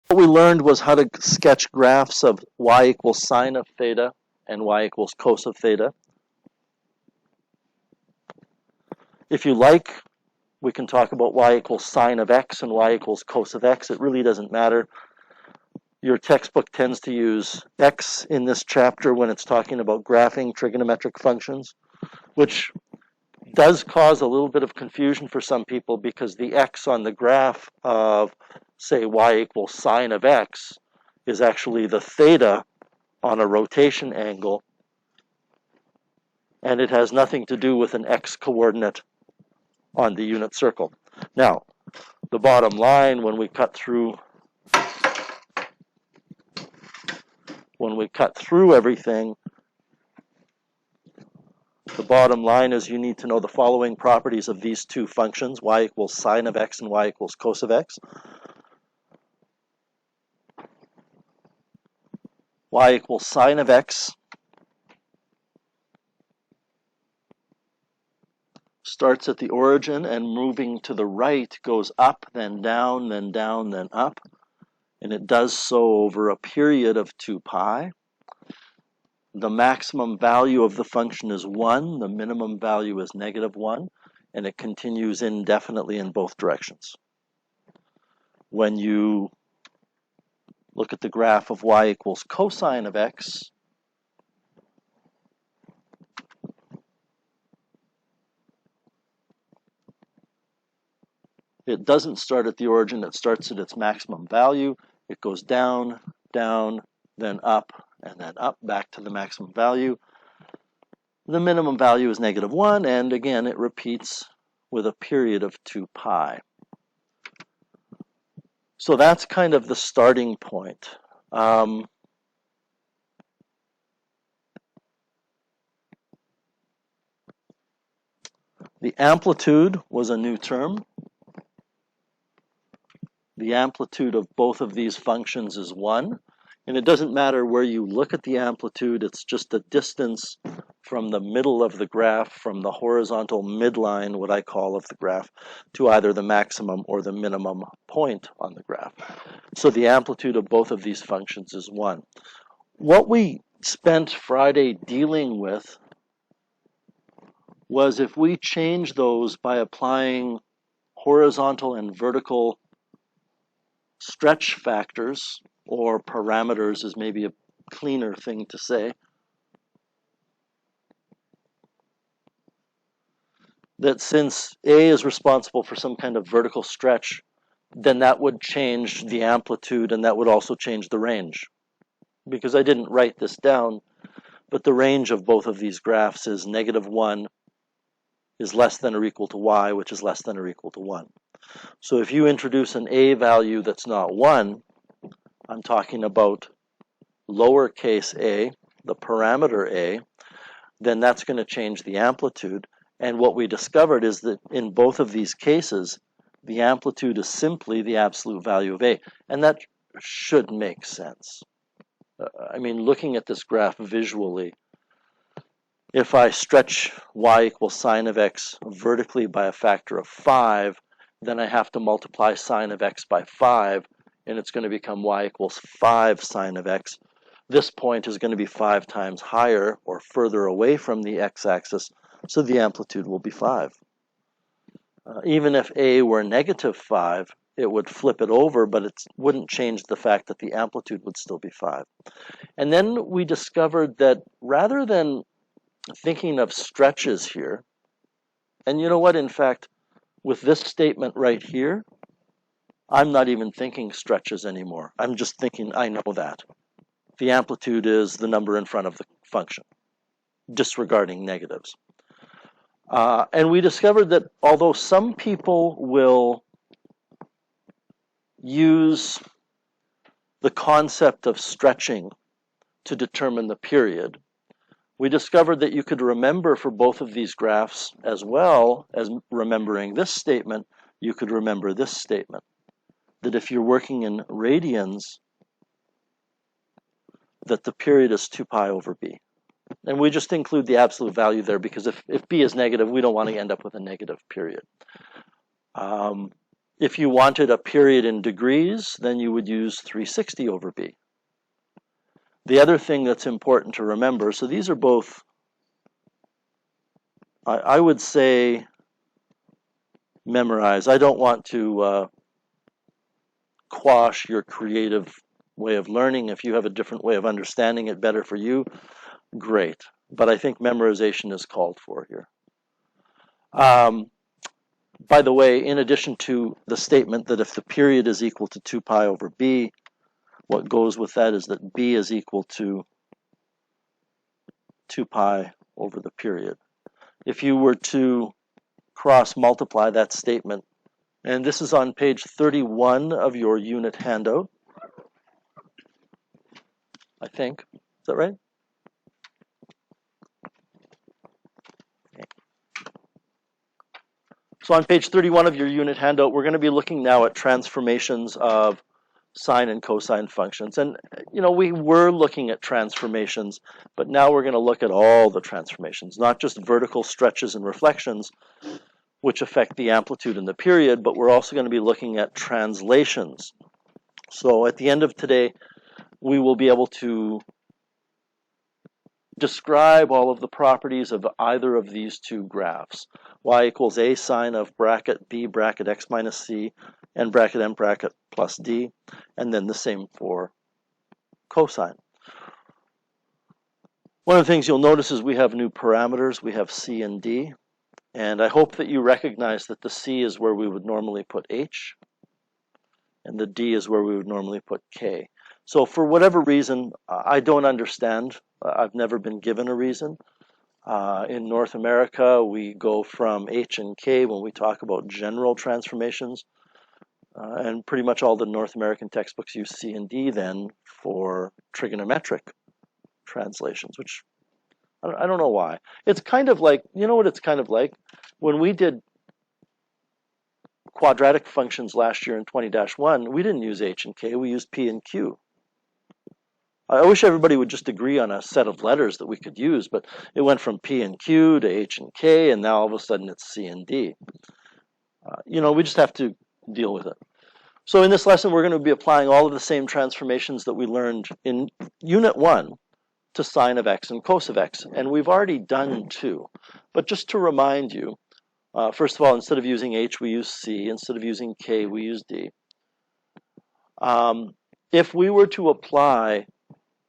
What we learned was how to sketch graphs of y equals sine of theta and y equals cos of theta. If you like, we can talk about y equals sine of x and y equals cos of x. It really doesn't matter. Your textbook tends to use x in this chapter when it's talking about graphing trigonometric functions, which does cause a little bit of confusion for some people because the x on the graph of, say, y equals sine of x is actually the theta on a rotation angle, and it has nothing to do with an x coordinate on the unit circle. Now, the bottom line when we cut through everything, the bottom line is you need to know the following properties of these two functions, y equals sine of x and y equals cos of x. Y equals sine of x starts at the origin and moving to the right goes up, then down, then down, then up. And it does so over a period of 2 pi. The maximum value of the function is 1. The minimum value is -1. And it continues indefinitely in both directions. When you look at the graph of y equals cosine of x, it doesn't start at the origin, it starts at its maximum value. It goes down, down, then up, and then up back to the maximum value. The minimum value is -1, and again, it repeats with a period of 2 pi. So that's kind of the starting point. The amplitude was a new term. The amplitude of both of these functions is 1. And it doesn't matter where you look at the amplitude, it's just the distance from the middle of the graph, from the horizontal midline, what I call, of the graph, to either the maximum or the minimum point on the graph. So the amplitude of both of these functions is 1. What we spent Friday dealing with was if we change those by applying horizontal and vertical stretch factors, or parameters is maybe a cleaner thing to say, that since A is responsible for some kind of vertical stretch, then that would change the amplitude and that would also change the range. Because I didn't write this down, but the range of both of these graphs is -1 is less than or equal to y, which is less than or equal to 1. So if you introduce an A value that's not 1, I'm talking about lowercase a, the parameter a, then that's going to change the amplitude. And what we discovered is that in both of these cases, the amplitude is simply the absolute value of a. And that should make sense. I mean, looking at this graph visually, if I stretch y equals sine of x vertically by a factor of 5, then I have to multiply sine of x by 5, and it's going to become y equals 5 sine of x. This point is going to be 5 times higher or further away from the x-axis, so the amplitude will be 5. Even if a were -5, it would flip it over, but it wouldn't change the fact that the amplitude would still be 5. And then we discovered that rather than thinking of stretches here, and you know what, in fact, with this statement right here, I'm not even thinking stretches anymore. I'm just thinking I know that. The amplitude is the number in front of the function, disregarding negatives. And we discovered that although some people will use the concept of stretching to determine the period, we discovered that you could remember for both of these graphs, as well as remembering this statement, you could remember this statement, that if you're working in radians, that the period is 2 pi over b. And we just include the absolute value there because if b is negative, we don't want to end up with a negative period. If you wanted a period in degrees, then you would use 360 over b. The other thing that's important to remember, so these are both, I would say, memorize. I don't want to quash your creative way of learning. If you have a different way of understanding it better for you, great. But I think memorization is called for here. By the way, in addition to the statement that if the period is equal to 2 pi over b, what goes with that is that b is equal to 2 pi over the period. If you were to cross multiply that statement, and this is on page 31 of your unit handout, I think. Is that right? So on page 31 of your unit handout, we're going to be looking now at transformations of sine and cosine functions. And, you know, we were looking at transformations, but now we're going to look at all the transformations, not just vertical stretches and reflections, which affect the amplitude and the period, but we're also going to be looking at translations. So at the end of today, we will be able to describe all of the properties of either of these two graphs. Y equals a sine of bracket b bracket x minus c and bracket m bracket plus d, and then the same for cosine. One of the things you'll notice is we have new parameters. We have c and d, and I hope that you recognize that the c is where we would normally put h, and the d is where we would normally put k. So for whatever reason, I don't understand. I've never been given a reason. In North America, we go from H and K when we talk about general transformations, and pretty much all the North American textbooks use C and D then for trigonometric translations, which I don't know why. It's kind of like, you know what it's kind of like? When we did quadratic functions last year in 20-1, we didn't use H and K, we used P and Q. I wish everybody would just agree on a set of letters that we could use, but it went from P and Q to H and K, and now all of a sudden it's C and D. You know, we just have to deal with it. So in this lesson, we're going to be applying all of the same transformations that we learned in Unit 1 to sine of x and cos of x, and we've already done 2. But just to remind you, first of all, instead of using H, we use C. Instead of using K, we use D. If we were to apply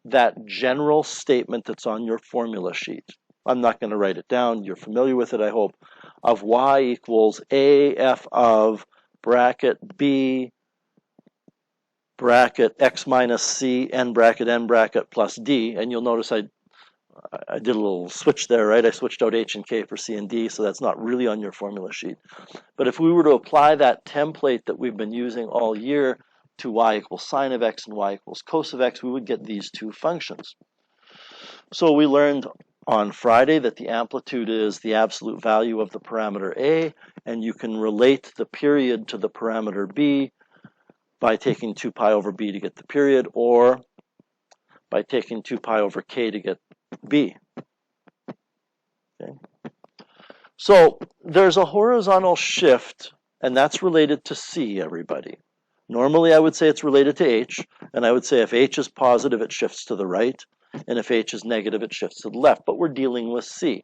that general statement that's on your formula sheet, I'm not going to write it down, you're familiar with it, I hope, of y equals AF of bracket B bracket x minus c n bracket plus d, and you'll notice I did a little switch there, right? I switched out h and k for c and d, so that's not really on your formula sheet. But if we were to apply that template that we've been using all year to y equals sine of x and y equals cos of x, we would get these two functions. So we learned on Friday that the amplitude is the absolute value of the parameter a, and you can relate the period to the parameter b by taking 2 pi over b to get the period, or by taking 2 pi over k to get b. Okay. So there's a horizontal shift, and that's related to c, everybody. Normally, I would say it's related to h, and I would say if h is positive, it shifts to the right, and if h is negative, it shifts to the left, but we're dealing with c.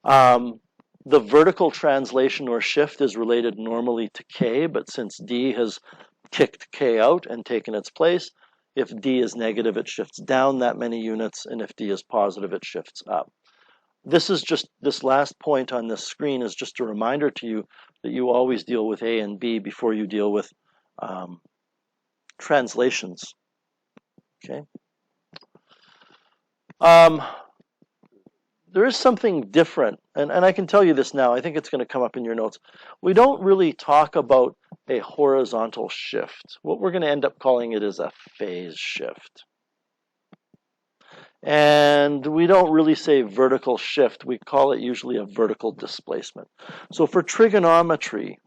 The vertical translation or shift is related normally to k, but since d has kicked k out and taken its place, if d is negative, it shifts down that many units, and if d is positive, it shifts up. This last point on this screen is just a reminder to you that you always deal with a and b before you deal with translations. Okay. There is something different, and I can tell you this now. I think it's going to come up in your notes. We don't really talk about a horizontal shift. What we're going to end up calling it is a phase shift. And we don't really say vertical shift. We call it usually a vertical displacement. So for trigonometry,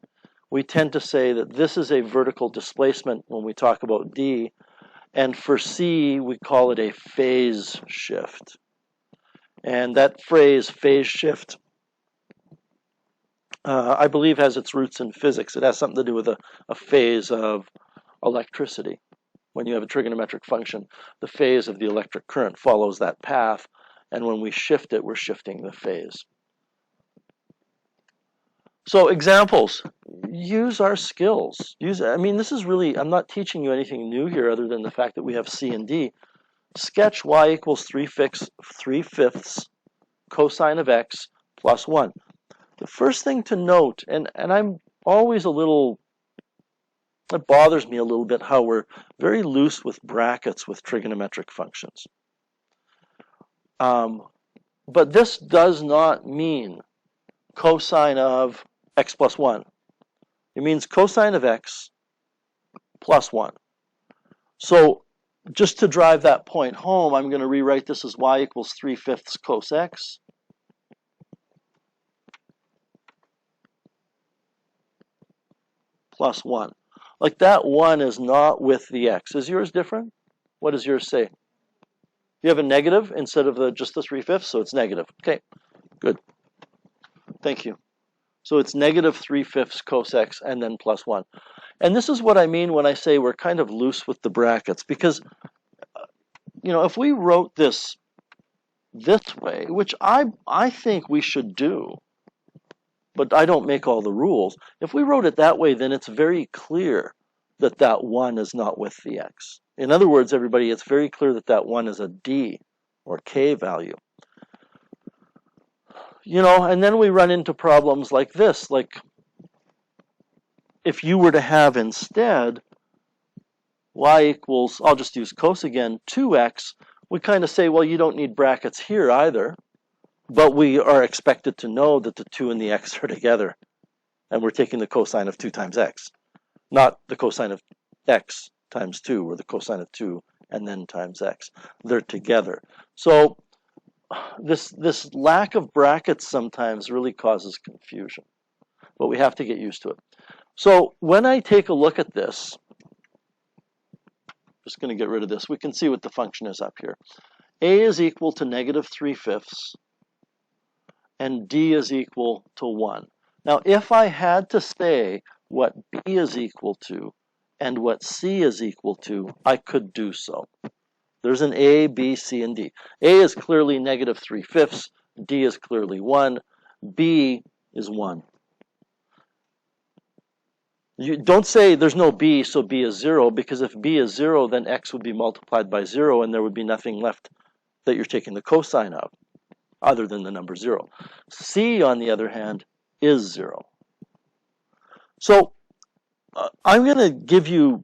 we tend to say that this is a vertical displacement when we talk about D, and for C, we call it a phase shift. And that phrase, phase shift, I believe has its roots in physics. It has something to do with a phase of electricity. When you have a trigonometric function, the phase of the electric current follows that path, and when we shift it, we're shifting the phase. So examples, use our skills. I mean, this is really, I'm not teaching you anything new here other than the fact that we have C and D. Sketch y equals 3/5 cosine of x plus 1. The first thing to note, and I'm always a little, it bothers me a little bit how we're very loose with brackets with trigonometric functions. But this does not mean cosine of x plus 1. It means cosine of x plus 1. So just to drive that point home, I'm going to rewrite this as y equals 3/5 cos x plus 1. Like that 1 is not with the x. Is yours different? What does yours say? You have a negative instead of just the 3/5, so it's negative. Okay, good. Thank you. So it's negative 3/5 cos x and then plus 1. And this is what I mean when I say we're kind of loose with the brackets, because, you know, if we wrote this way, which I think we should do, but I don't make all the rules. If we wrote it that way, then it's very clear that that 1 is not with the x. In other words, everybody, it's very clear that that 1 is a d or k value. You know, and then we run into problems like this, like if you were to have instead y equals, I'll just use cos again, 2x, we kind of say, well, you don't need brackets here either, but we are expected to know that the 2 and the x are together, and we're taking the cosine of 2 times x, not the cosine of x times 2, or the cosine of 2 and then times x. They're together. So this lack of brackets sometimes really causes confusion, but we have to get used to it. So when I take a look at this, just going to get rid of this, we can see what the function is up here. A is equal to negative 3/5, and D is equal to 1. Now, if I had to say what B is equal to and what C is equal to, I could do so. There's an A, B, C, and D. A is clearly negative 3/5. D is clearly 1. B is 1. You don't say there's no B, so B is 0, because if B is 0, then x would be multiplied by 0, and there would be nothing left that you're taking the cosine of, other than the number 0. C, on the other hand, is 0. So I'm going to give you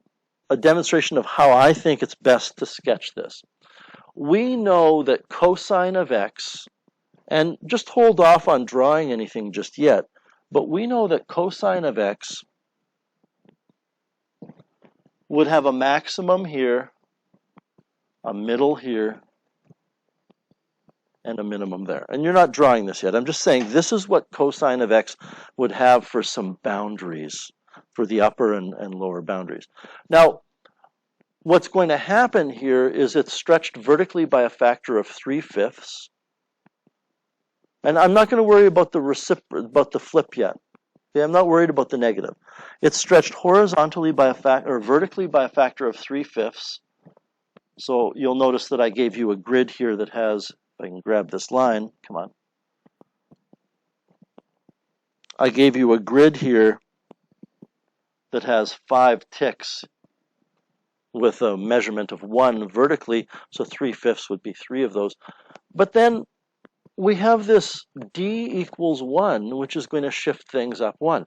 a demonstration of how I think it's best to sketch this. We know that cosine of x, and just hold off on drawing anything just yet, but we know that cosine of x would have a maximum here, a middle here, and a minimum there. And you're not drawing this yet. I'm just saying this is what cosine of x would have for some boundaries, for the upper and lower boundaries. Now, what's going to happen here is it's stretched vertically by a factor of 3/5. And I'm not going to worry about the flip yet. Okay, I'm not worried about the negative. It's stretched horizontally by vertically by a factor of 3/5. So you'll notice that I gave you a grid here that has, if I can grab this line, come on. I gave you a grid here that has 5 ticks with a measurement of 1 vertically, so 3/5 would be 3 of those. But then we have this D equals 1, which is going to shift things up 1.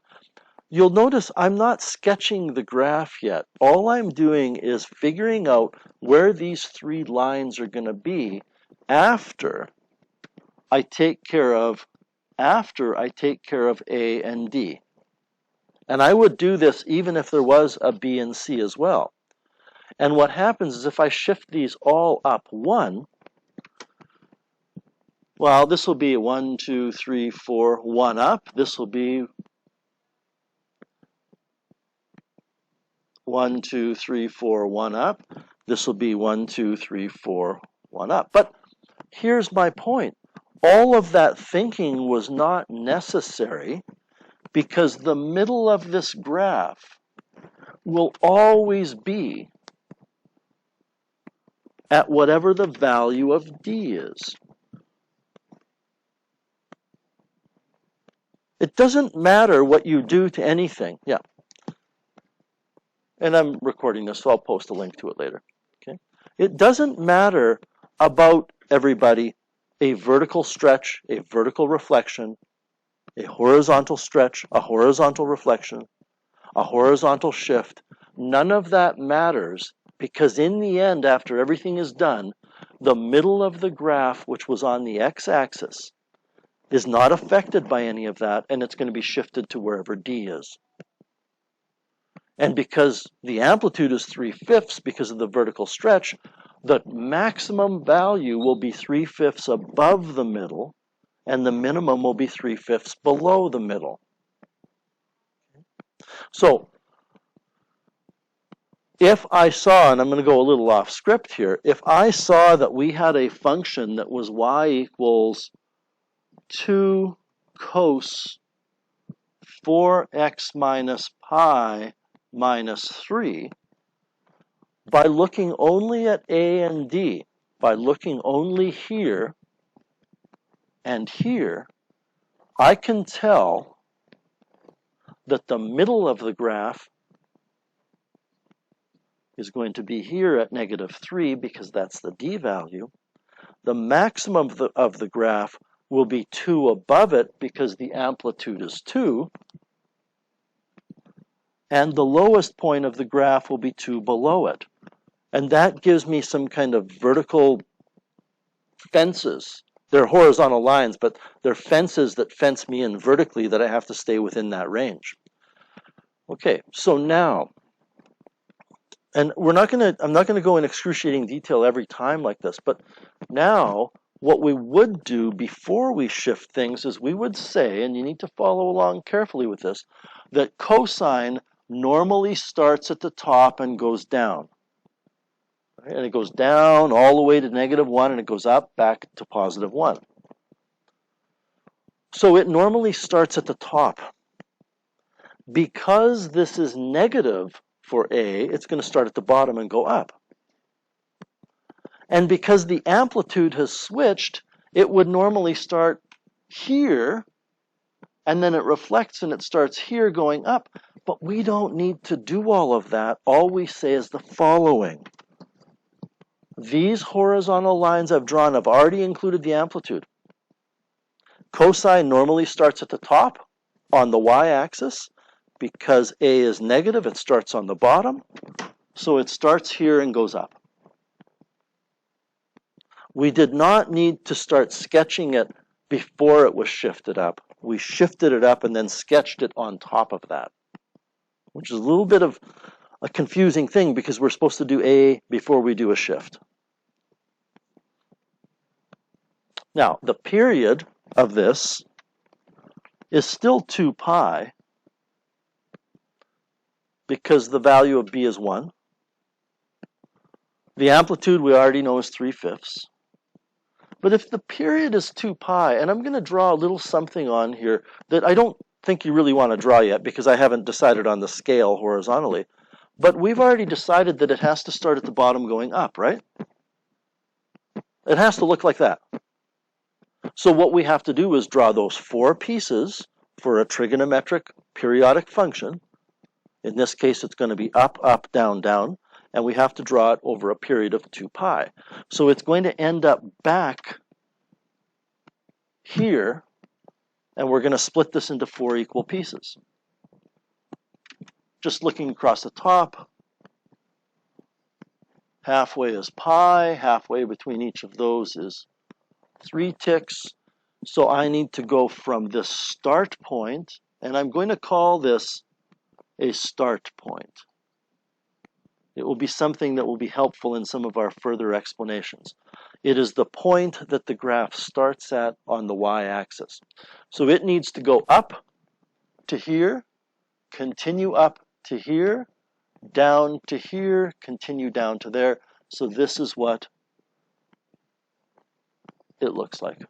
You'll notice I'm not sketching the graph yet. All I'm doing is figuring out where these 3 lines are going to be after I take care of A and D. And I would do this even if there was a B and C as well. And what happens is if I shift these all up 1, well, this will be 1, 2, 3, 4, 1 up. This will be 1, 2, 3, 4, 1 up. This will be 1, 2, 3, 4, 1 up. But here's my point. All of that thinking was not necessary because the middle of this graph will always be at whatever the value of d is. It doesn't matter what you do to anything. Yeah. And I'm recording this, so I'll post a link to it later. Okay. It doesn't matter about everybody a vertical stretch, a vertical reflection, a horizontal stretch, a horizontal reflection, a horizontal shift. None of that matters because in the end, after everything is done, the middle of the graph, which was on the x-axis, is not affected by any of that, and it's going to be shifted to wherever d is. And because the amplitude is 3/5 because of the vertical stretch, the maximum value will be 3/5 above the middle, and the minimum will be 3/5 below the middle. So if I saw, and I'm going to go a little off script here, if I saw that we had a function that was y equals 2 cos 4x minus pi minus 3, by looking only at a and d, by looking only here and here, I can tell that the middle of the graph is going to be here at -3 because that's the d value. The maximum of the graph will be 2 above it because the amplitude is 2. And the lowest point of the graph will be 2 below it. And that gives me some kind of vertical fences. They're horizontal lines, but they're fences that fence me in vertically that I have to stay within that range. Okay, so now, and I'm not going to go in excruciating detail every time like this, but now what we would do before we shift things is we would say, and you need to follow along carefully with this, that cosine normally starts at the top and goes down. Right? And it goes down all the way to -1 and it goes up back to +1. So it normally starts at the top. Because this is negative for A, it's going to start at the bottom and go up. And because the amplitude has switched, it would normally start here, and then it reflects and it starts here going up. But we don't need to do all of that. All we say is the following. These horizontal lines I've drawn have already included the amplitude. Cosine normally starts at the top on the y-axis. Because A is negative, it starts on the bottom. So it starts here and goes up. We did not need to start sketching it before it was shifted up. We shifted it up and then sketched it on top of that, which is a little bit of a confusing thing because we're supposed to do A before we do a shift. Now, the period of this is still 2 pi because the value of B is 1. The amplitude we already know is 3/5. But if the period is 2 pi, and I'm going to draw a little something on here that I don't think you really want to draw yet because I haven't decided on the scale horizontally, but we've already decided that it has to start at the bottom going up, right? It has to look like that. So what we have to do is draw those 4 pieces for a trigonometric periodic function. In this case, it's going to be up, up, down, down. And we have to draw it over a period of 2 pi. So it's going to end up back here, and we're going to split this into 4 equal pieces. Just looking across the top, halfway is pi, halfway between each of those is 3 ticks. So I need to go from this start point, and I'm going to call this a start point. It will be something that will be helpful in some of our further explanations. It is the point that the graph starts at on the y-axis. So it needs to go up to here, continue up to here, down to here, continue down to there. So this is what it looks like.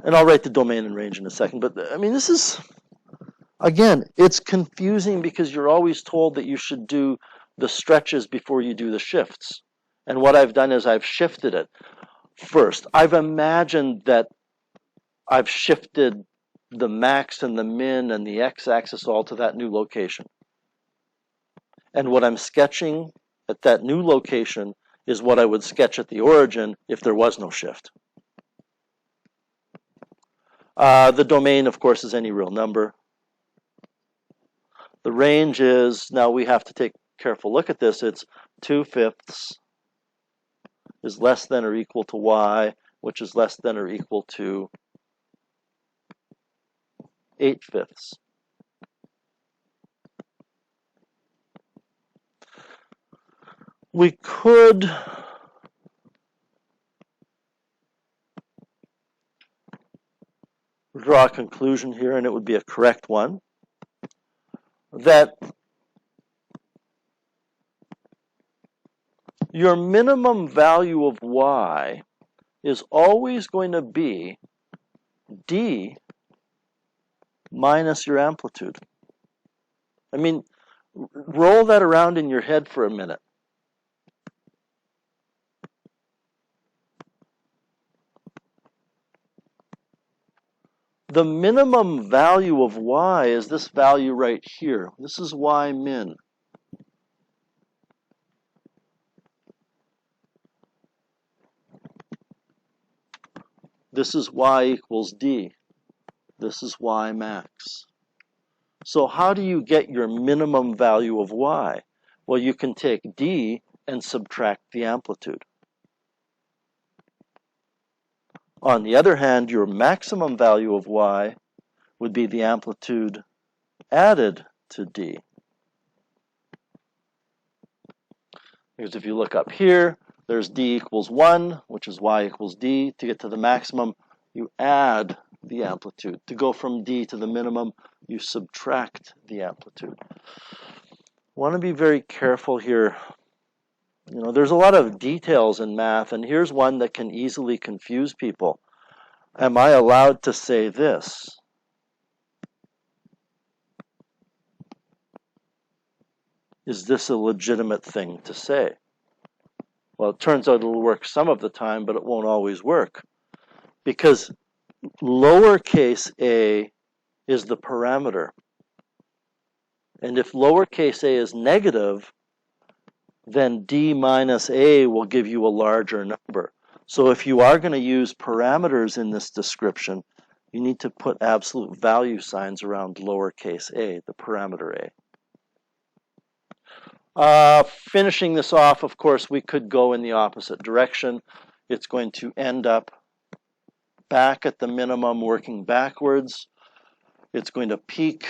And I'll write the domain and range in a second. But I mean, this is, again, it's confusing because you're always told that you should do the stretches before you do the shifts. And what I've done is I've shifted it first. I've imagined that I've shifted the max and the min and the x-axis all to that new location. And what I'm sketching at that new location is what I would sketch at the origin if there was no shift. The domain, of course, is any real number. The range is, now we have to take a careful look at this, it's 2/5 is less than or equal to y, which is less than or equal to 8/5. We could draw a conclusion here, and it would be a correct one, that your minimum value of y is always going to be d minus your amplitude. I mean, roll that around in your head for a minute. The minimum value of y is this value right here. This is y min. This is y equals d. This is y max. So how do you get your minimum value of y? Well, you can take d and subtract the amplitude. On the other hand, your maximum value of y would be the amplitude added to d. Because if you look up here, there's d equals 1, which is y equals d. To get to the maximum, you add the amplitude. To go from d to the minimum, you subtract the amplitude. Want to be very careful here. You know, there's a lot of details in math, and here's one that can easily confuse people. Am I allowed to say this? Is this a legitimate thing to say? Well, it turns out it'll work some of the time, but it won't always work. Because lowercase a is the parameter. And if lowercase a is negative, then d minus a will give you a larger number. So if you are going to use parameters in this description, you need to put absolute value signs around lowercase a, the parameter a. Finishing this off, of course, we could go in the opposite direction. It's going to end up back at the minimum working backwards. It's going to peak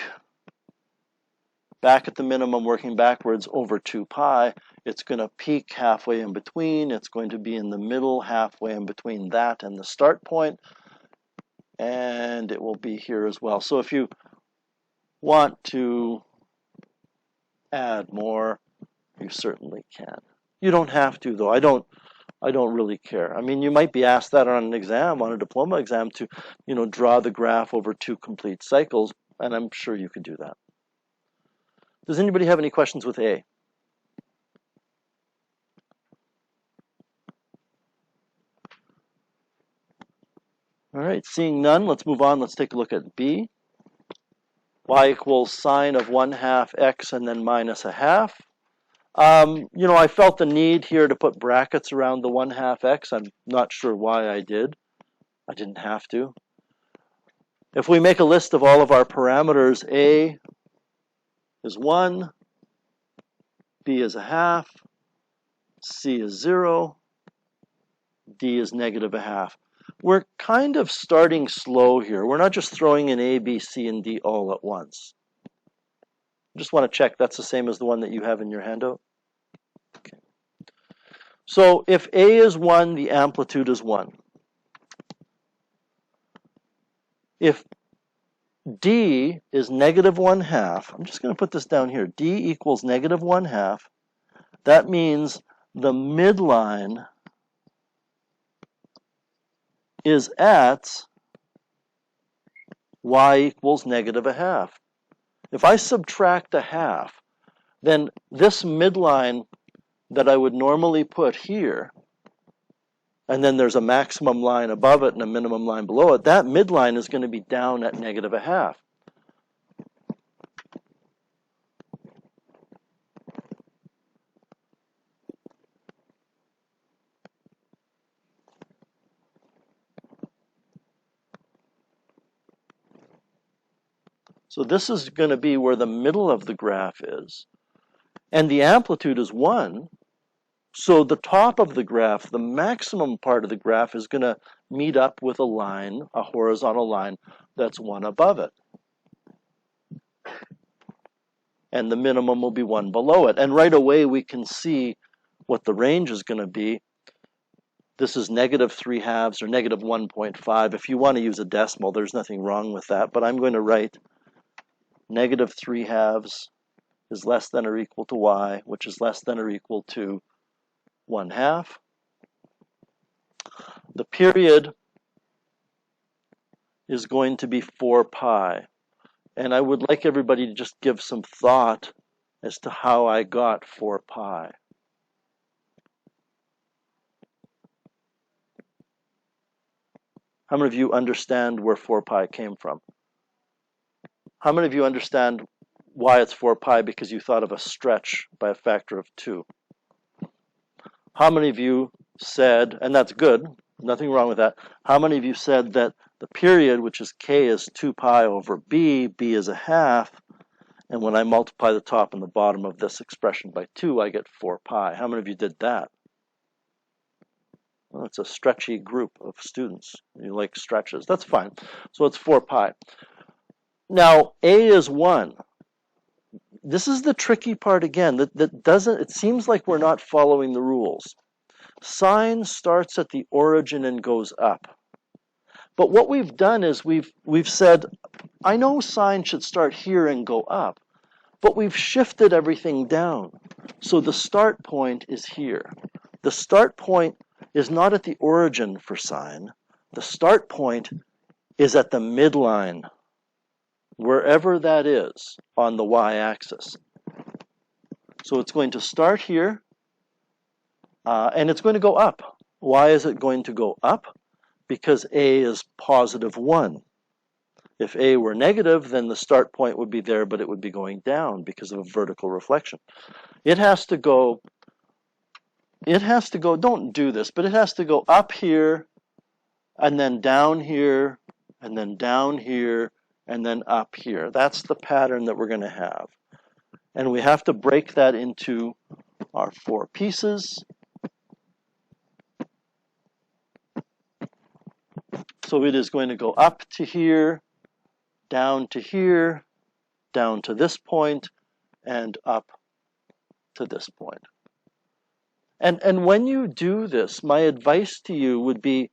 back at the minimum working backwards over 2 pi. It's going to peak halfway in between. It's going to be in the middle halfway in between that and the start point. And it will be here as well. So if you want to add more, you certainly can. You don't have to, though. I don't really care. I mean, you might be asked that on an exam, on a diploma exam, to, you know, draw the graph over 2 complete cycles, and I'm sure you could do that. Does anybody have any questions with A? All right, seeing none, let's move on. Let's take a look at B. Y equals sine of 1/2 x and then minus 1/2. You know, I felt the need here to put brackets around the 1/2 x. I'm not sure why I did. I didn't have to. If we make a list of all of our parameters, A is 1, B is 1/2, C is 0, D is negative 1/2. We're kind of starting slow here. We're not just throwing in A, B, C, and D all at once. Just want to check that's the same as the one that you have in your handout. Okay. So if A is 1, the amplitude is 1. If D is negative 1/2, I'm just going to put this down here. D equals negative 1/2. That means the midline is at y equals negative a half. If I subtract a half, then this midline that I would normally put here, and then there's a maximum line above it and a minimum line below it, that midline is going to be down at negative a half. So this is going to be where the middle of the graph is. And the amplitude is 1. So the top of the graph, the maximum part of the graph, is going to meet up with a line, a horizontal line, that's 1 above it. And the minimum will be 1 below it. And right away we can see what the range is going to be. This is negative 3/2 or negative 1.5. If you want to use a decimal, there's nothing wrong with that. But I'm going to write negative 3/2 is less than or equal to y, which is less than or equal to 1/2. The period is going to be 4 pi. And I would like everybody to just give some thought as to how I got 4 pi. How many of you understand where 4 pi came from? How many of you understand why it's 4 pi because you thought of a stretch by a factor of 2? How many of you said, and that's good, nothing wrong with that, how many of you said that the period, which is k, is 2 pi over b, b is a half, and when I multiply the top and the bottom of this expression by 2, I get 4 pi. How many of you did that? Well, it's a stretchy group of students. You like stretches. That's fine. So it's 4 pi. Now, a is 1. This is the tricky part again. That doesn't, it seems like we're not following the rules. Sine starts at the origin and goes up. But what we've done is we've said, I know sine should start here and go up, but we've shifted everything down. So the start point is here. The start point is not at the origin for sine. The start point is at the midline, wherever that is on the y-axis. So it's going to start here, and it's going to go up. Why is it going to go up? Because a is positive 1. If a were negative, then the start point would be there, but it would be going down because of a vertical reflection. It has to go, don't do this, but it has to go up here, and then down here, and then down here, and then up here. That's the pattern that we're going to have. And we have to break that into our 4 pieces. So it is going to go up to here, down to here, down to this point, and up to this point. And when you do this, my advice to you would be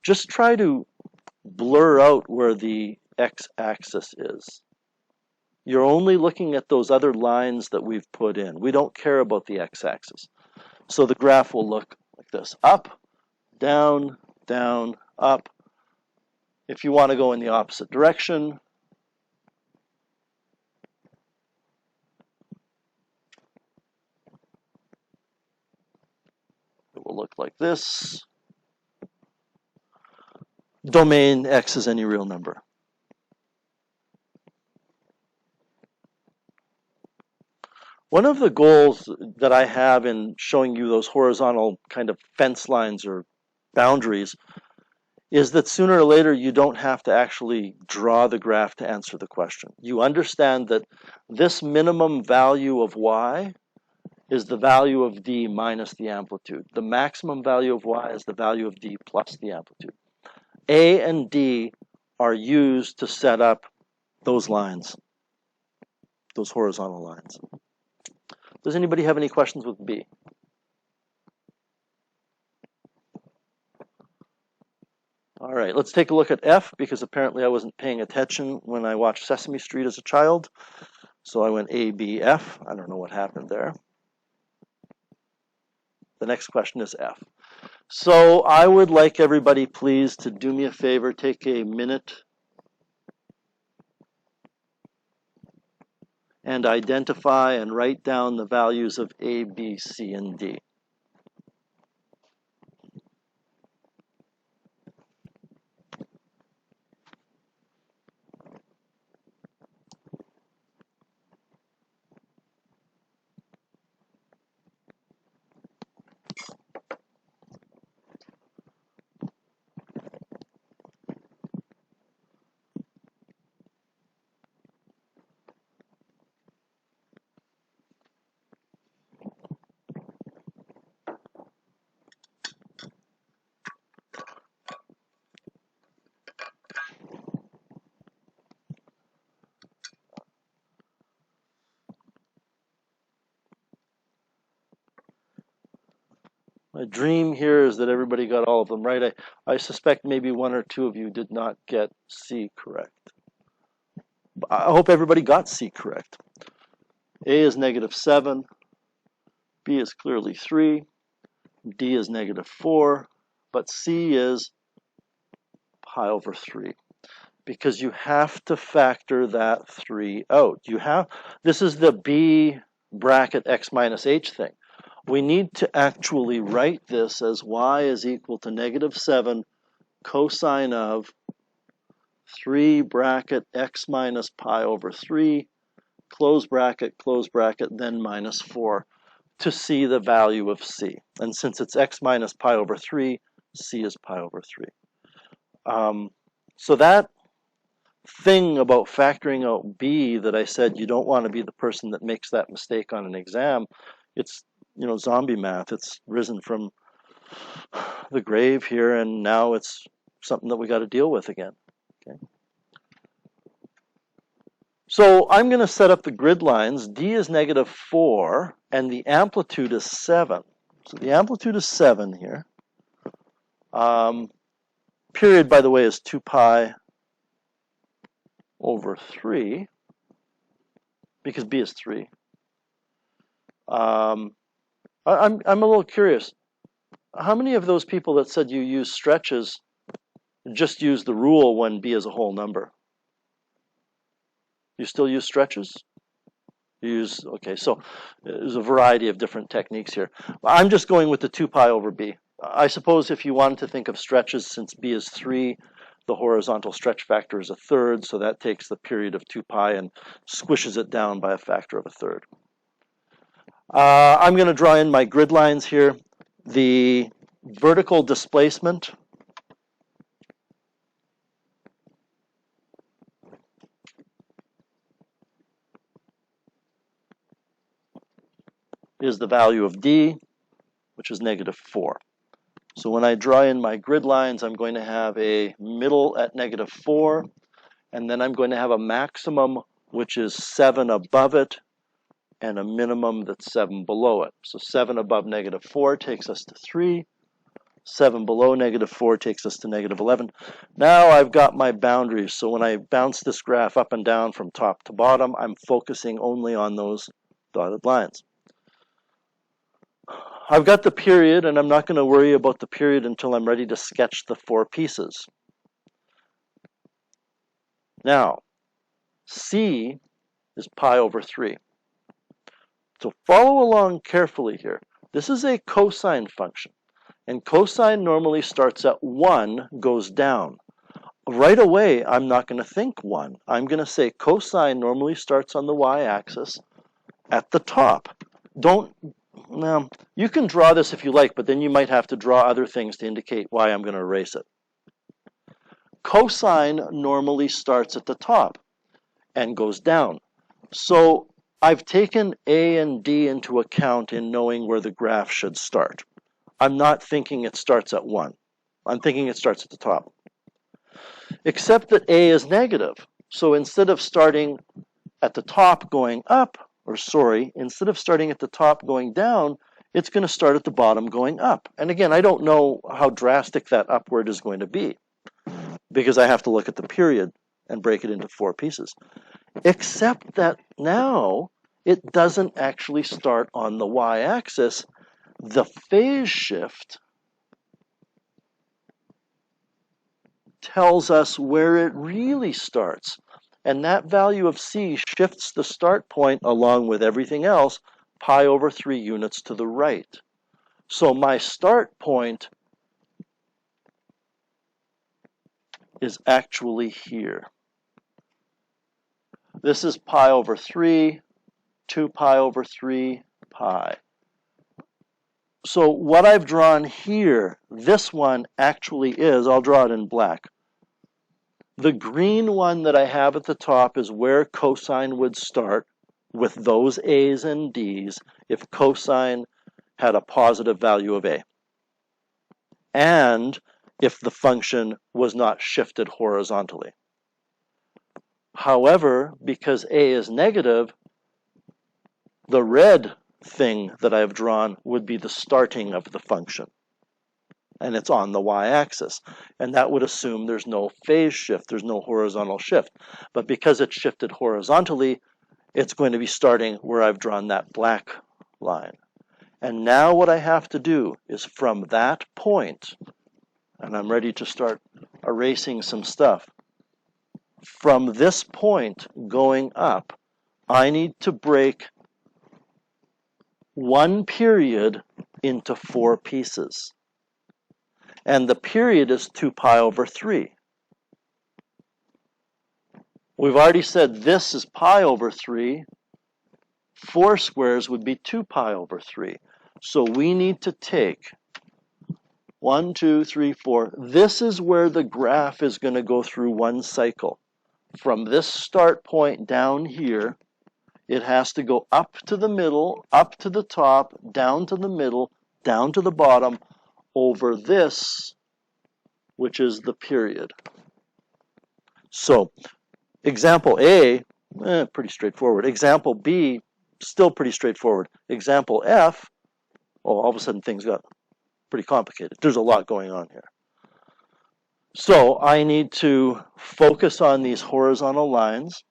just try to blur out where the x-axis is. You're only looking at those other lines that we've put in. We don't care about the x-axis. So the graph will look like this. Up, down, down, up. If you want to go in the opposite direction, it will look like this. Domain x is any real number. One of the goals that I have in showing you those horizontal kind of fence lines or boundaries is that sooner or later you don't have to actually draw the graph to answer the question. You understand that this minimum value of y is the value of d minus the amplitude. The maximum value of y is the value of d plus the amplitude. A and D are used to set up those lines, those horizontal lines. Does anybody have any questions with B? All right, let's take a look at F, because apparently I wasn't paying attention when I watched Sesame Street as a child. So I went A, B, F. I don't know what happened there. The next question is F. So I would like everybody, please, to do me a favor, take a minute and identify and write down the values of A, B, C, and D. My dream here is that everybody got all of them right. I suspect maybe one or two of you did not get C correct. I hope everybody got C correct. A is -7, B is clearly 3, D is -4, but C is pi over 3. Because you have to factor that 3 out. This is the B bracket x minus h thing. We need to actually write this as y is equal to -7 cosine of 3 bracket x minus pi over 3, close bracket, then -4 to see the value of C. And since it's x minus pi over 3, C is pi over 3. So that thing about factoring out B that I said you don't want to be the person that makes that mistake on an exam, it's zombie math. It's risen from the grave here, and now it's something that we got to deal with again. Okay. So I'm going to set up the grid lines. D is -4, and the amplitude is 7. So the amplitude is 7 here. Period, by the way, is 2 pi over 3, because B is 3. I'm a little curious. How many of those people that said you use stretches just use the rule when B is a whole number? You still use stretches? Okay, so there's a variety of different techniques here. I'm just going with the 2 pi over B. I suppose if you wanted to think of stretches, since B is 3, the horizontal stretch factor is 1/3, so that takes the period of 2 pi and squishes it down by a factor of 1/3. I'm going to draw in my grid lines here. The vertical displacement is the value of D, which is -4. So when I draw in my grid lines, I'm going to have a middle at -4, and then I'm going to have a maximum which is 7 above it, and a minimum that's 7 below it. So 7 above -4 takes us to 3. 7 below -4 takes us to -11. Now I've got my boundaries. So when I bounce this graph up and down from top to bottom, I'm focusing only on those dotted lines. I've got the period, and I'm not going to worry about the period until I'm ready to sketch the 4 pieces. Now, C is pi over 3. So follow along carefully here. This is a cosine function, and cosine normally starts at 1, goes down. Right away, I'm not going to think 1. I'm going to say cosine normally starts on the y-axis at the top. Now, you can draw this if you like, but then you might have to draw other things to indicate why I'm going to erase it. Cosine normally starts at the top and goes down. So I've taken A and D into account in knowing where the graph should start. I'm not thinking it starts at 1. I'm thinking it starts at the top. Except that A is negative. So instead of starting at the top going up, instead of starting at the top going down, it's going to start at the bottom going up. And again, I don't know how drastic that upward is going to be, because I have to look at the period and break it into 4 pieces. Except that now it doesn't actually start on the y-axis. The phase shift tells us where it really starts. And that value of c shifts the start point along with everything else pi over 3 units to the right. So my start point is actually here. This is pi over 3, 2 pi over 3 pi. So what I've drawn here, this one actually is, I'll draw it in black. The green one that I have at the top is where cosine would start with those a's and d's if cosine had a positive value of a, and if the function was not shifted horizontally. However, because a is negative, the red thing that I've drawn would be the starting of the function. And it's on the y-axis. And that would assume there's no phase shift, there's no horizontal shift. But because it's shifted horizontally, it's going to be starting where I've drawn that black line. And now what I have to do is from that point, and I'm ready to start erasing some stuff, from this point going up, I need to break one period into 4 pieces. And the period is 2 pi over 3. We've already said this is pi over 3. 4 squares would be 2 pi over 3. So we need to take 1, 2, 3, 4. This is where the graph is going to go through one cycle. From this start point down here, it has to go up to the middle, up to the top, down to the middle, down to the bottom, over this, which is the period. So, example A, pretty straightforward. Example B, still pretty straightforward. Example F, all of a sudden things got pretty complicated. There's a lot going on here. So I need to focus on these horizontal lines,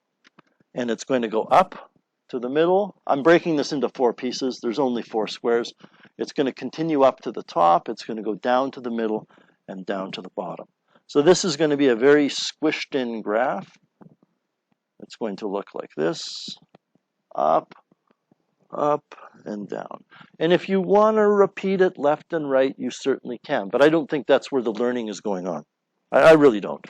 and it's going to go up to the middle. I'm breaking this into 4 pieces. There's only 4 squares. It's going to continue up to the top. It's going to go down to the middle and down to the bottom. So this is going to be a very squished in graph. It's going to look like this, up, up, and down. And if you want to repeat it left and right, you certainly can. But I don't think that's where the learning is going on. I really don't.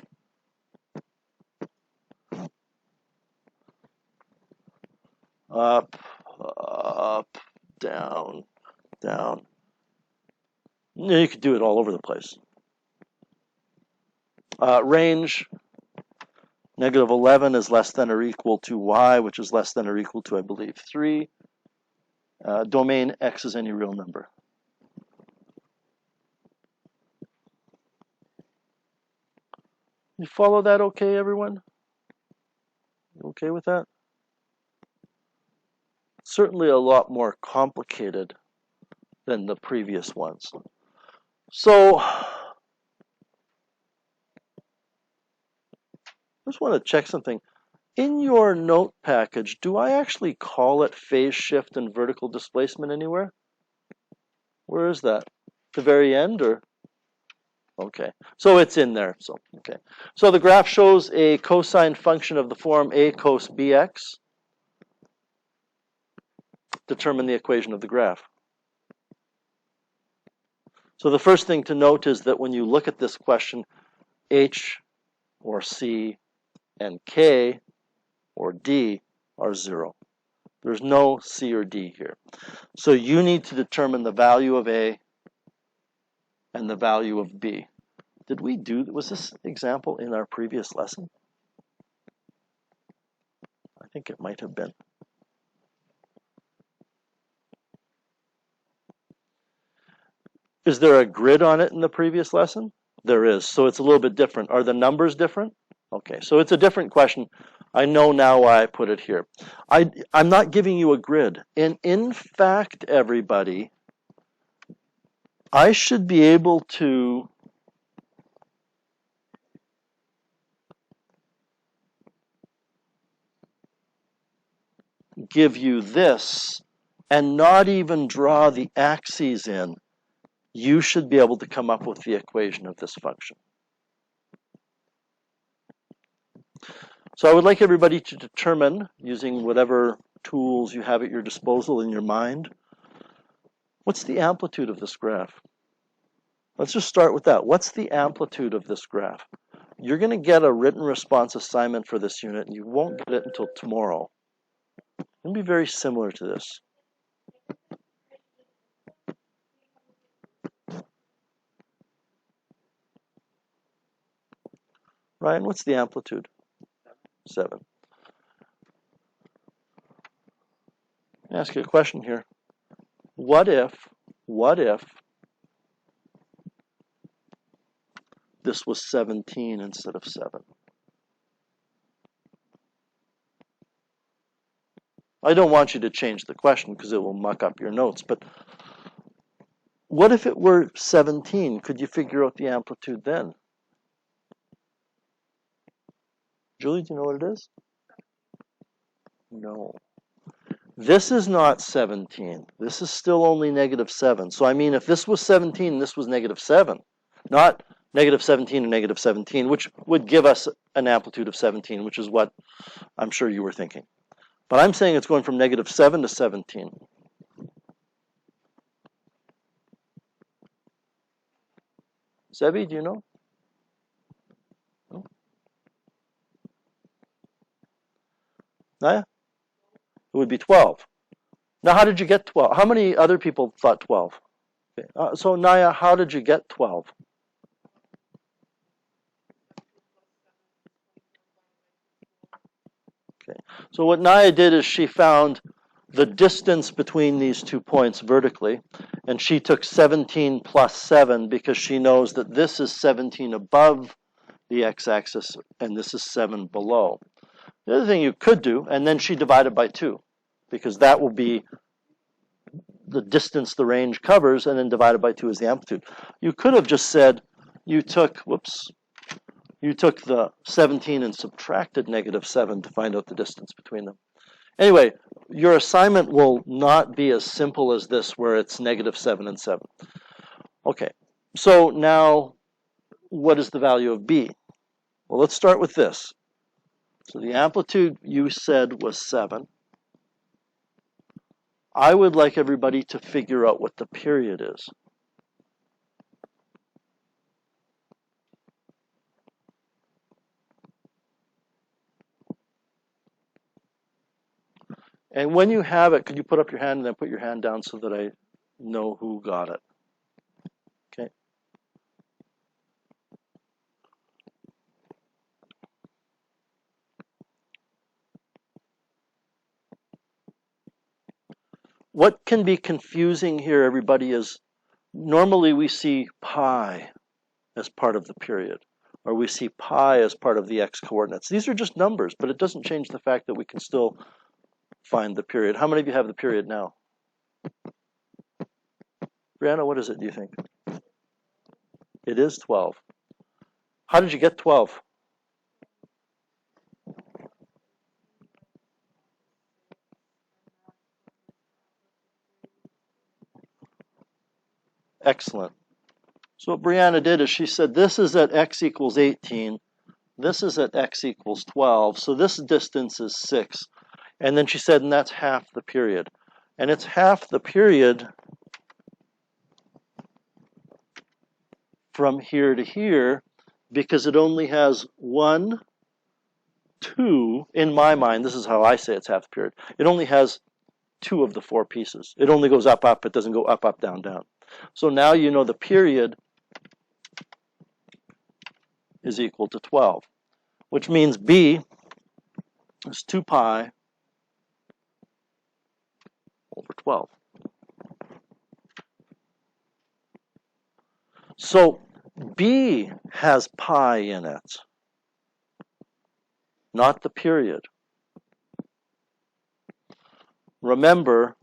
Up, up, down, down. You could do it all over the place. Range, negative 11 is less than or equal to y, which is less than or equal to, I believe, 3. Domain x is any real number. You follow that okay, everyone? You okay with that? Certainly a lot more complicated than the previous ones. So, I just want to check something. In your note package, do I actually call it phase shift and vertical displacement anywhere? Where is that? The very end, or? Okay, so it's in there. So okay, so the graph shows a cosine function of the form a cos bx. Determine the equation of the graph. So the first thing to note is that when you look at this question, h or c and k or d are 0. There's no c or d here. So you need to determine the value of a and the value of b. Was this example in our previous lesson? I think it might have been. Is there a grid on it in the previous lesson? There is, so it's a little bit different. Are the numbers different? Okay, so it's a different question. I know now why I put it here. I'm not giving you a grid. And in fact, everybody, I should be able to give you this and not even draw the axes in. You should be able to come up with the equation of this function. So I would like everybody to determine, using whatever tools you have at your disposal in your mind, what's the amplitude of this graph? Let's just start with that. What's the amplitude of this graph? You're going to get a written response assignment for this unit, and you won't get it until tomorrow. It'll be very similar to this. Ryan, what's the amplitude? 7. Let me ask you a question here. What if this was 17 instead of 7? I don't want you to change the question because it will muck up your notes, but what if it were 17? Could you figure out the amplitude then? Julie, do you know what it is? No. This is not 17. This is still only -7. So I mean, if this was 17, this was -7. Not -17 and -17, which would give us an amplitude of 17, which is what I'm sure you were thinking. But I'm saying it's going from -7 to 17. Sebi, do you know? No? Naya? It would be 12. Now, how did you get 12? How many other people thought 12? Okay. So, Naya, how did you get 12? Okay. So what Naya did is she found the distance between these 2 points vertically, and she took 17 plus 7 because she knows that this is 17 above the x-axis and this is 7 below. The other thing you could do, and then she divided by 2, because that will be the distance the range covers, and then divided by 2 is the amplitude. You could have just said you took, you took the 17 and subtracted -7 to find out the distance between them. Anyway, your assignment will not be as simple as this, where it's -7 and 7. Okay, so now what is the value of B? Well, let's start with this. So the amplitude you said was 7. I would like everybody to figure out what the period is. And when you have it, could you put up your hand and then put your hand down so that I know who got it? Okay. What can be confusing here, everybody, is normally we see pi as part of the period, or we see pi as part of the x-coordinates. These are just numbers, but it doesn't change the fact that we can still find the period. How many of you have the period now? Brianna, what is it, do you think? It is 12. How did you get 12? Excellent. So what Brianna did is she said this is at x equals 18, this is at x equals 12, so this distance is 6. And then she said, and that's half the period. And it's half the period from here to here because it only has 1, 2, in my mind, this is how I say it's half the period. It only has 2 of the 4 pieces. It only goes up, up, it doesn't go up, up, down, down. So now you know the period is equal to 12, which means B is 2 pi over 12. So B has pi in it, not the period. Remember,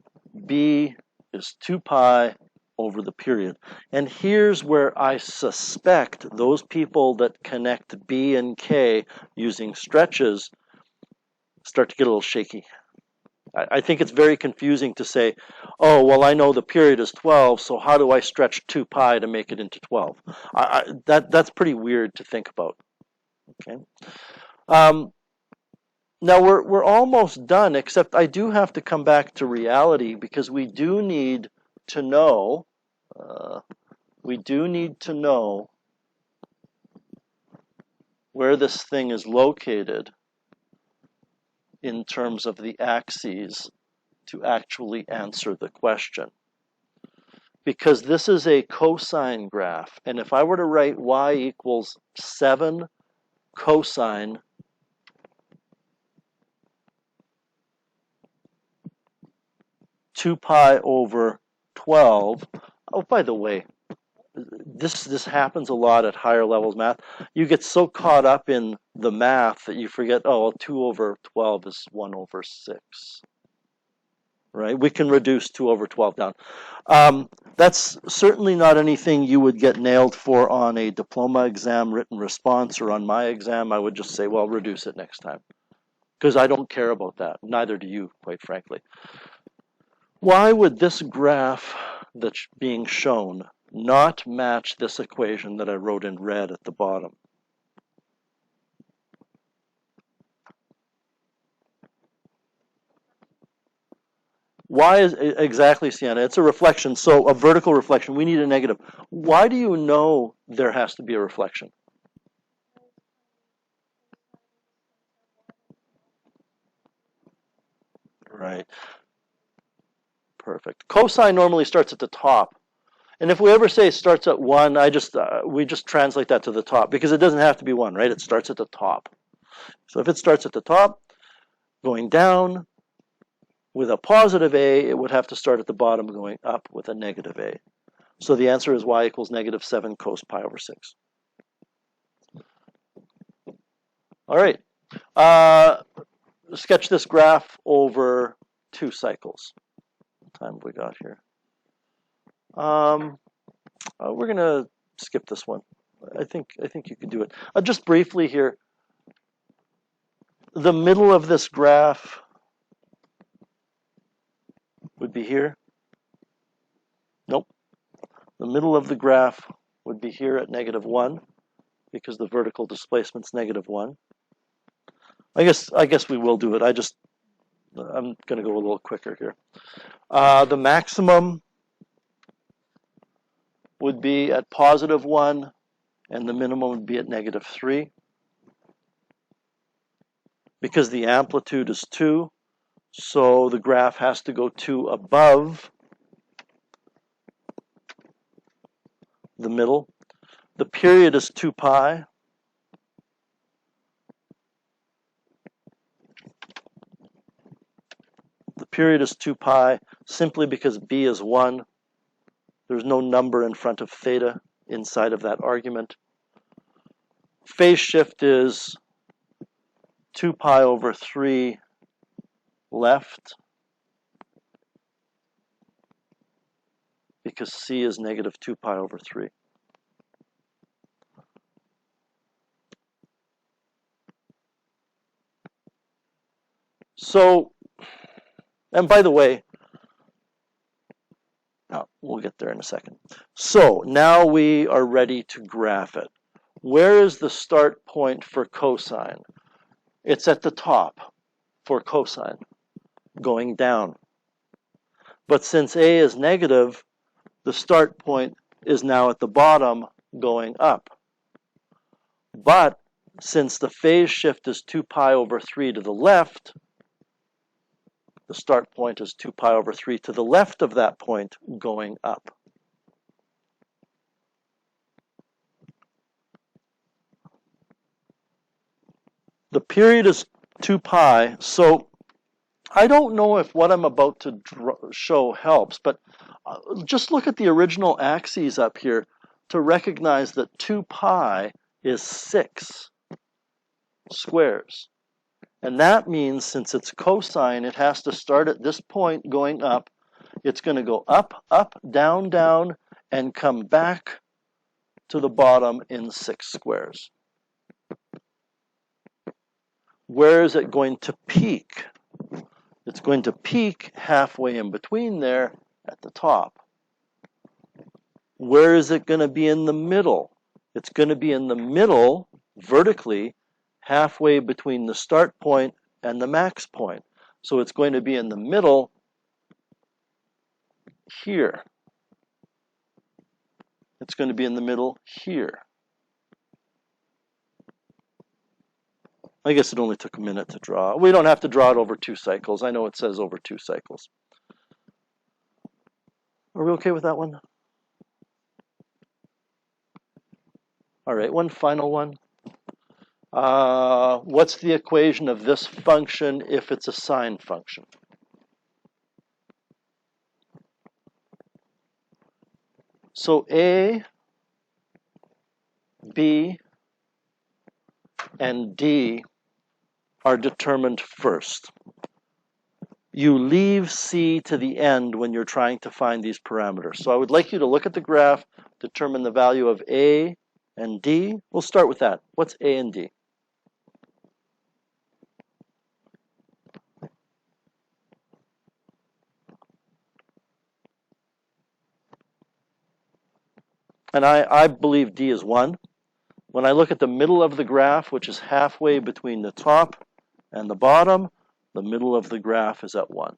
B is 2 pi over the period. And here's where I suspect those people that connect B and K using stretches start to get a little shaky. I think it's very confusing to say, oh, well, I know the period is 12, so how do I stretch 2 pi to make it into 12? That's pretty weird to think about. Okay. Now we're almost done, except I do have to come back to reality because we do need to know, uh, where this thing is located in terms of the axes to actually answer the question. Because this is a cosine graph, and if I were to write y equals 7 cosine two pi over 12. Oh, by the way, this happens a lot at higher levels math. You get so caught up in the math that you forget, oh, 2 over 12 is 1 over 6. Right? We can reduce 2 over 12 down. That's certainly not anything you would get nailed for on a diploma exam written response, or on my exam. I would just say, well, reduce it next time. Because I don't care about that. Neither do you, quite frankly. Why would this graph that's being shown not match this equation that I wrote in red at the bottom? Why is exactly, Sienna? It's a reflection, so a vertical reflection. We need a negative. Why do you know there has to be a reflection? Right. Perfect. Cosine normally starts at the top. And if we ever say it starts at 1, we just translate that to the top, because it doesn't have to be 1, right? It starts at the top. So if it starts at the top, going down with a positive a, it would have to start at the bottom going up with a negative a. So the answer is y equals negative 7 cos pi over 6. All right. Sketch this graph over 2 cycles. What time have we got here? We're going to skip this one. I think you can do it. Just briefly here, the middle of this graph would be here. Nope. The middle of the graph would be here at negative 1, because the vertical displacement's negative 1. I guess we will do it. I'm going to go a little quicker here. The maximum would be at positive 1, and the minimum would be at negative 3. Because the amplitude is 2, so the graph has to go 2 above the middle. The period is 2 pi. The period is 2 pi simply because b is 1. There's no number in front of theta inside of that argument. Phase shift is 2 pi over 3 left, because c is negative 2 pi over 3. So, and by the way, we'll get there in a second. So now we are ready to graph it. Where is the start point for cosine? It's at the top for cosine, going down. But since a is negative, the start point is now at the bottom, going up. But since the phase shift is 2 pi over 3 to the left, the start point is 2 pi over 3 to the left of that point, going up. The period is 2 pi, so I don't know if what I'm about to show helps, but just look at the original axes up here to recognize that 2 pi is 6 squares. And that means since it's cosine, it has to start at this point going up. It's going to go up, up, down, down, and come back to the bottom in 6 squares. Where is it going to peak? It's going to peak halfway in between there at the top. Where is it going to be in the middle? It's going to be in the middle, vertically, halfway between the start point and the max point. So it's going to be in the middle here. It's going to be in the middle here. I guess it only took a minute to draw. We don't have to draw it over 2 cycles. I know it says over 2 cycles. Are we okay with that one? All right, one final one. What's the equation of this function if it's a sine function? So A, B, and D are determined first. You leave C to the end when you're trying to find these parameters. So I would like you to look at the graph, determine the value of A and D. We'll start with that. What's A and D? And I believe D is 1. When I look at the middle of the graph, which is halfway between the top and the bottom, the middle of the graph is at 1.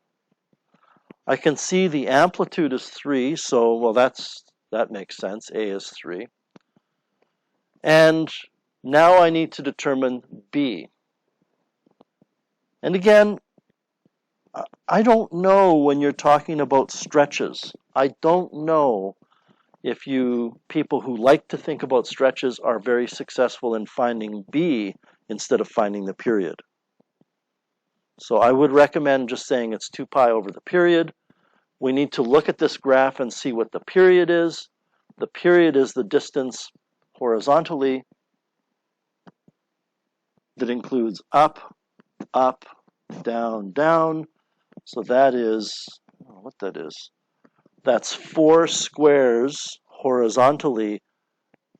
I can see the amplitude is 3, so, well, that makes sense. A is 3. And now I need to determine B. And again, I don't know when you're talking about stretches. I don't know if people who like to think about stretches are very successful in finding B instead of finding the period. So I would recommend just saying it's 2 pi over the period. We need to look at this graph and see what the period is. The period is the distance horizontally that includes up, up, down, down. So that is, what that is, that's 4 squares horizontally,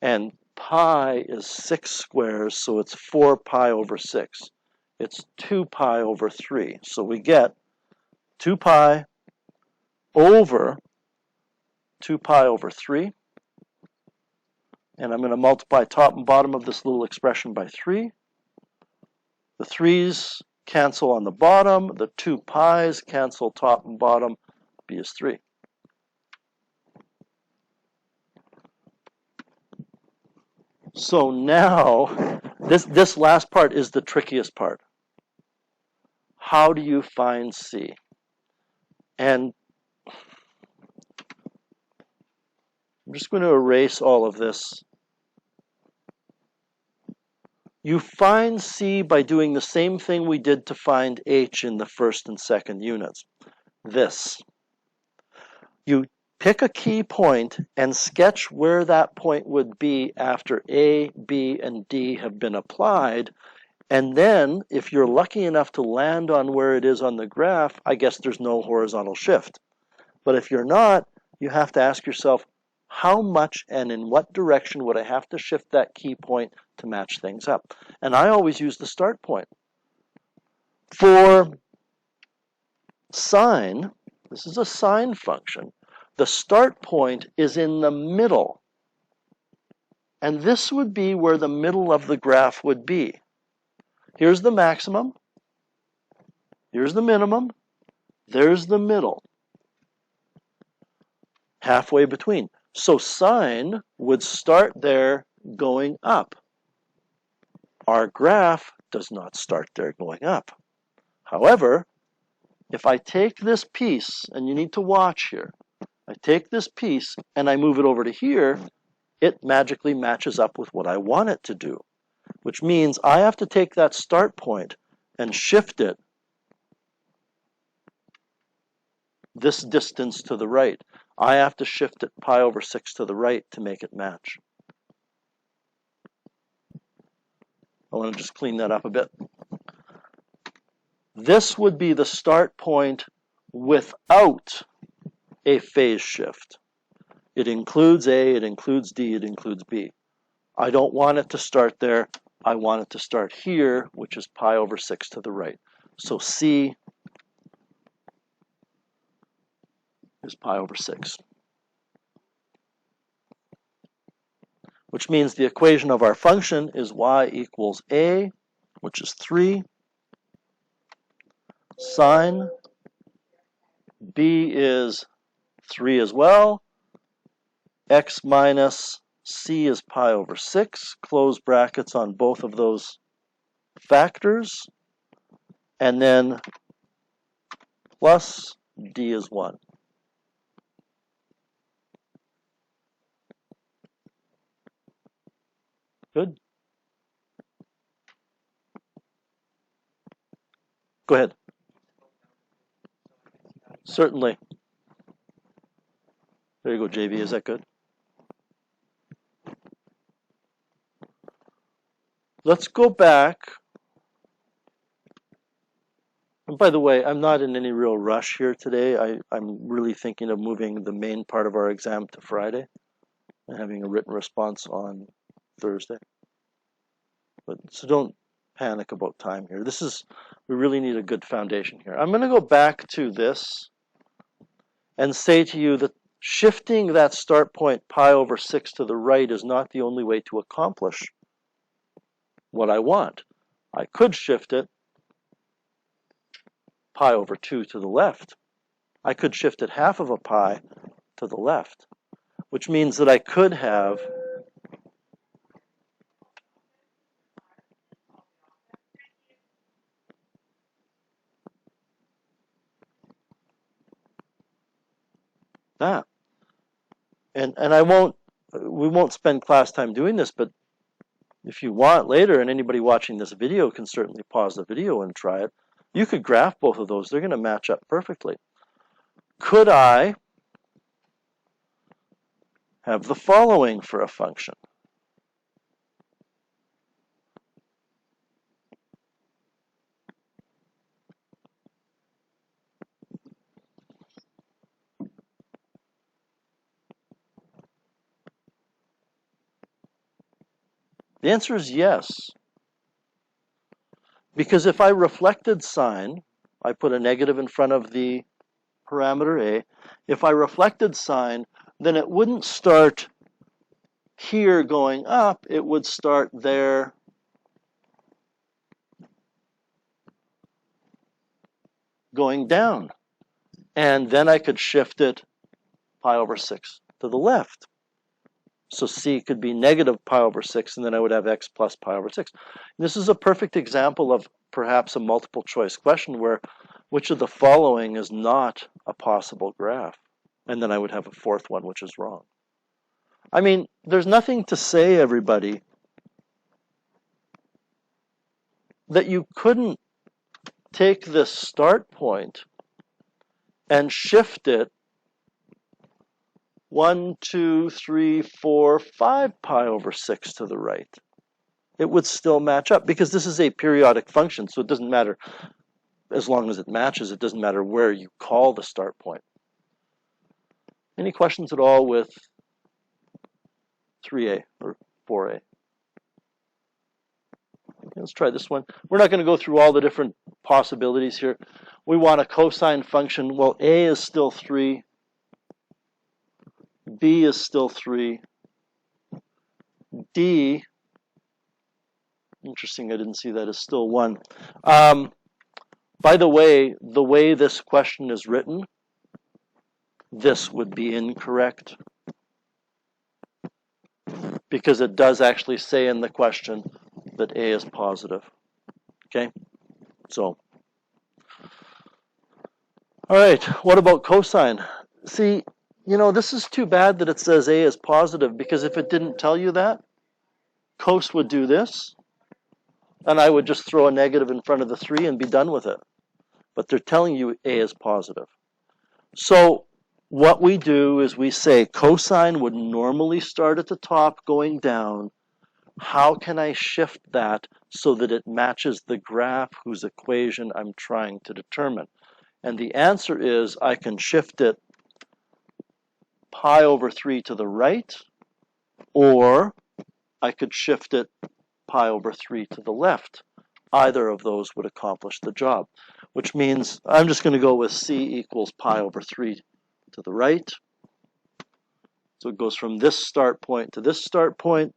and pi is 6 squares, so it's 4 pi over 6. It's 2 pi over 3. So we get 2 pi over 2 pi over 3. And I'm going to multiply top and bottom of this little expression by 3. The 3's cancel on the bottom. The 2 pi's cancel top and bottom. B is 3. So now, this last part is the trickiest part. How do you find C? And I'm just going to erase all of this. You find C by doing the same thing we did to find H in the first and second units. This. You pick a key point and sketch where that point would be after A, B, and D have been applied. And then, if you're lucky enough to land on where it is on the graph, I guess there's no horizontal shift. But if you're not, you have to ask yourself, how much and in what direction would I have to shift that key point to match things up? And I always use the start point. For sine, this is a sine function, the start point is in the middle. And this would be where the middle of the graph would be. Here's the maximum. Here's the minimum. There's the middle. Halfway between. So sine would start there going up. Our graph does not start there going up. However, if I take this piece, and you need to watch here, I take this piece and I move it over to here, it magically matches up with what I want it to do, which means I have to take that start point and shift it this distance to the right. I have to shift it pi over 6 to the right to make it match. I want to just clean that up a bit. This would be the start point without a phase shift. It includes A, it includes D, it includes B. I don't want it to start there. I want it to start here, which is pi over 6 to the right. So C is pi over 6. Which means the equation of our function is y equals A, which is 3, sine. B is 3 as well. X minus c is pi over 6. Close brackets on both of those factors. And then plus d is 1. Good. Go ahead. Certainly. There you go, JV. Is that good? Let's go back. And by the way, I'm not in any real rush here today. I'm really thinking of moving the main part of our exam to Friday and having a written response on Thursday. So don't panic about time here. We really need a good foundation here. I'm going to go back to this and say to you that shifting that start point pi over 6 to the right is not the only way to accomplish what I want. I could shift it pi over 2 to the left. I could shift it half of a pi to the left, which means that I could have that. And we won't spend class time doing this, but if you want later, and anybody watching this video can certainly pause the video and try it, you could graph both of those. They're going to match up perfectly. Could I have the following for a function? The answer is yes. Because if I reflected sine, I put a negative in front of the parameter a. If I reflected sine, then it wouldn't start here going up. It would start there going down. And then I could shift it pi over 6 to the left. So c could be negative pi over 6, and then I would have x plus pi over 6. This is a perfect example of perhaps a multiple choice question where which of the following is not a possible graph? And then I would have a fourth one, which is wrong. I mean, there's nothing to say, everybody, that you couldn't take this start point and shift it 1, 2, 3, 4, 5 pi over 6 to the right. It would still match up because this is a periodic function, so it doesn't matter. As long as it matches, it doesn't matter where you call the start point. Any questions at all with 3a or 4a? Let's try this one. We're not going to go through all the different possibilities here. We want a cosine function. Well, a is still 3. B is still 3. D, interesting, I didn't see that, is still 1. By the way this question is written, this would be incorrect because it does actually say in the question that a is positive. Okay, so all right, what about cosine? See, you know, this is too bad that it says a is positive, because if it didn't tell you that, cos would do this, and I would just throw a negative in front of the 3 and be done with it. But they're telling you a is positive. So what we do is we say cosine would normally start at the top going down. How can I shift that so that it matches the graph whose equation I'm trying to determine? And the answer is I can shift it pi over 3 to the right, or I could shift it pi over 3 to the left. Either of those would accomplish the job, which means I'm just going to go with c equals pi over 3 to the right. So it goes from this start point to this start point.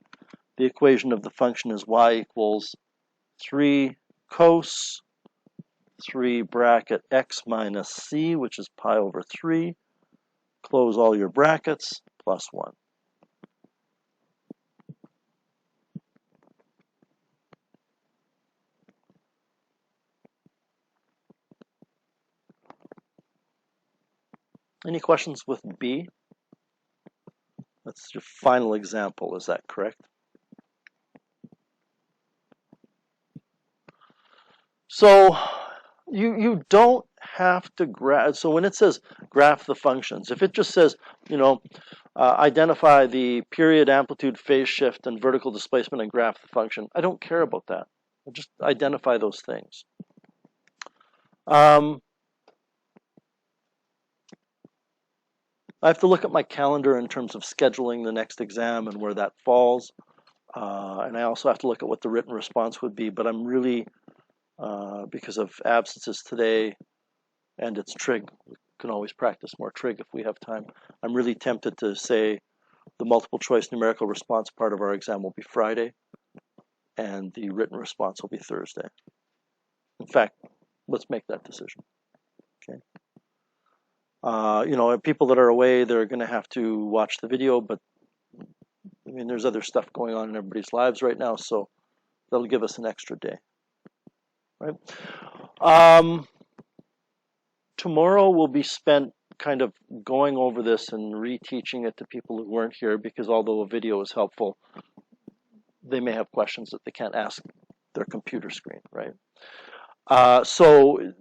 The equation of the function is y equals 3 cos 3 bracket x minus c, which is pi over 3. Close all your brackets, plus 1. Any questions with B? That's your final example, is that correct? So you don't have to graph. So when it says graph the functions, if it just says, identify the period, amplitude, phase shift, and vertical displacement and graph the function, I don't care about that. I'll just identify those things. I have to look at my calendar in terms of scheduling the next exam and where that falls. And I also have to look at what the written response would be, but I'm really, because of absences today and it's trig, we can always practice more trig if we have time. I'm really tempted to say the multiple choice numerical response part of our exam will be Friday and the written response will be Thursday. In fact, let's make that decision. Okay. People that are away, they're going to have to watch the video, but I mean, there's other stuff going on in everybody's lives right now, so that'll give us an extra day, right? Tomorrow will be spent kind of going over this and reteaching it to people who weren't here, because although a video is helpful, they may have questions that they can't ask their computer screen, right? So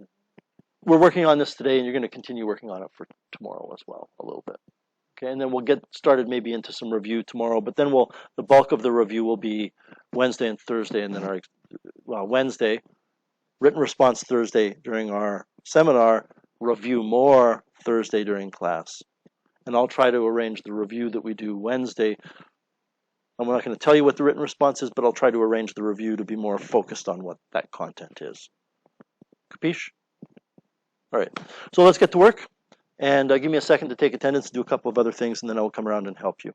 we're working on this today, and you're going to continue working on it for tomorrow as well, a little bit. Okay, and then we'll get started maybe into some review tomorrow, but then the bulk of the review will be Wednesday and Thursday, and then Wednesday, written response Thursday during our seminar, review more Thursday during class. And I'll try to arrange the review that we do Wednesday. I'm not going to tell you what the written response is, but I'll try to arrange the review to be more focused on what that content is. Capiche? All right, so let's get to work. And give me a second to take attendance, do a couple of other things, and then I will come around and help you.